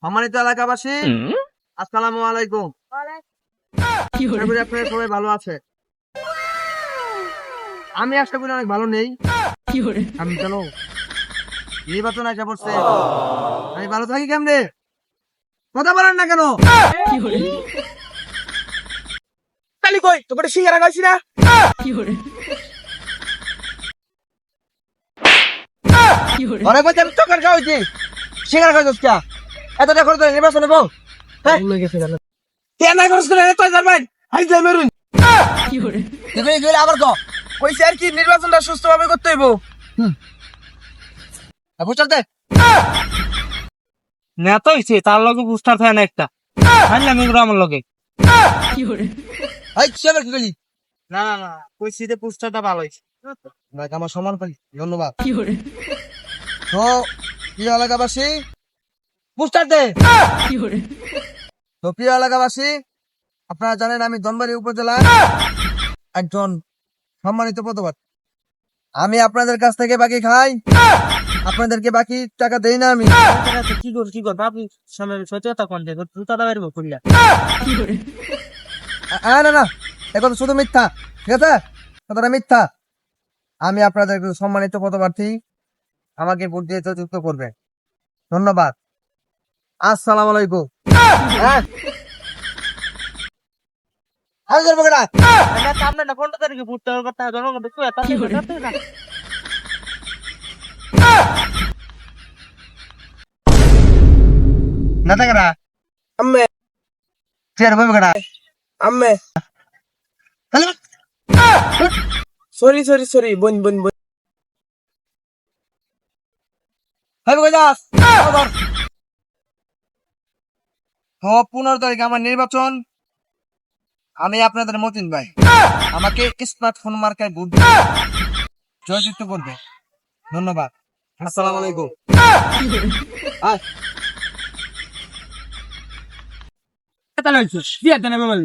সম্মানিত এলাকাবাসী, আসসালামু আলাইকুম। আশা করি আপনারা সবাই ভালো আছে। আমি আশা করি অনেক ভালো নেই। আমি কেন নির্বাচন আসা পড়ছে, আমি ভালো থাকি কেমনে? কথা বলেন না কেন? তালি কই তোকে সিঙ্গারা খাইছি না? অনেক বলছি আমি চক্কর খাওয়াইছি, সিঙ্গারা খাইছিস কে? এত টাকা খরচ করে নির্বাচনে বল। কেন খরচ করে এত যাবেন? হাইতে মেরুন। তুমি গেলে আবার কো কইছে আর কি নির্বাচনটা সুষ্ঠুভাবে করতে হইব। বুঝতে নেতা হইছে তার লগে পোস্টার থাকে না একটা আনলাম এগুলো আমার লগে এই চেয়ার কি কইলি? না না না কইছি যে পোস্টারটা ভালো হইছে ভাই আমার সম্মান পাই, ধন্যবাদ। তো প্রিয় এলাকাবাসী, পোস্টার দে। তো প্রিয় এলাকাবাসী, আপনারা জানেন আমি ধনবাড়ি উপজেলার একজন সম্মানিত পদপ্রার্থী। আমি আপনাদের কাছ থেকে বাকি খাই, আপনাদেরকে বাকি টাকা দেই না আমি। কি কর বাপু সামনে সত্যতা কোন যে জুতাটা বেরবো খুললা না না, এখন শুধু মিথ্যা, ঠিক আছে? কথাটা মিথ্যা। আমি আপনাদের সম্মানিত পদপ্রার্থী, আমাকে ভোট দিয়ে যুক্ত করবে। ধন্যবাদ। আসসালামু আলাইকুম। হ্যাঁ সামনে না 15 তারিখে ভোট দেওয়ার কথা জনগণ দেখো এত না না থাকরা আম্মে চেয়ার বই বকড়া আম্মে তাহলে সরি বোন ভাই কই যাস? তো 15 তারিখে আমার নির্বাচন। আমি আপনাদের মতিন ভাই, আমাকে স্মার্টফোন মার্কায় ভোট দিয়ে জয়যুক্ত করবে। ধন্যবাদ। আসসালামু আলাইকুম। আয় তাহলে দিয়া দেন বাবা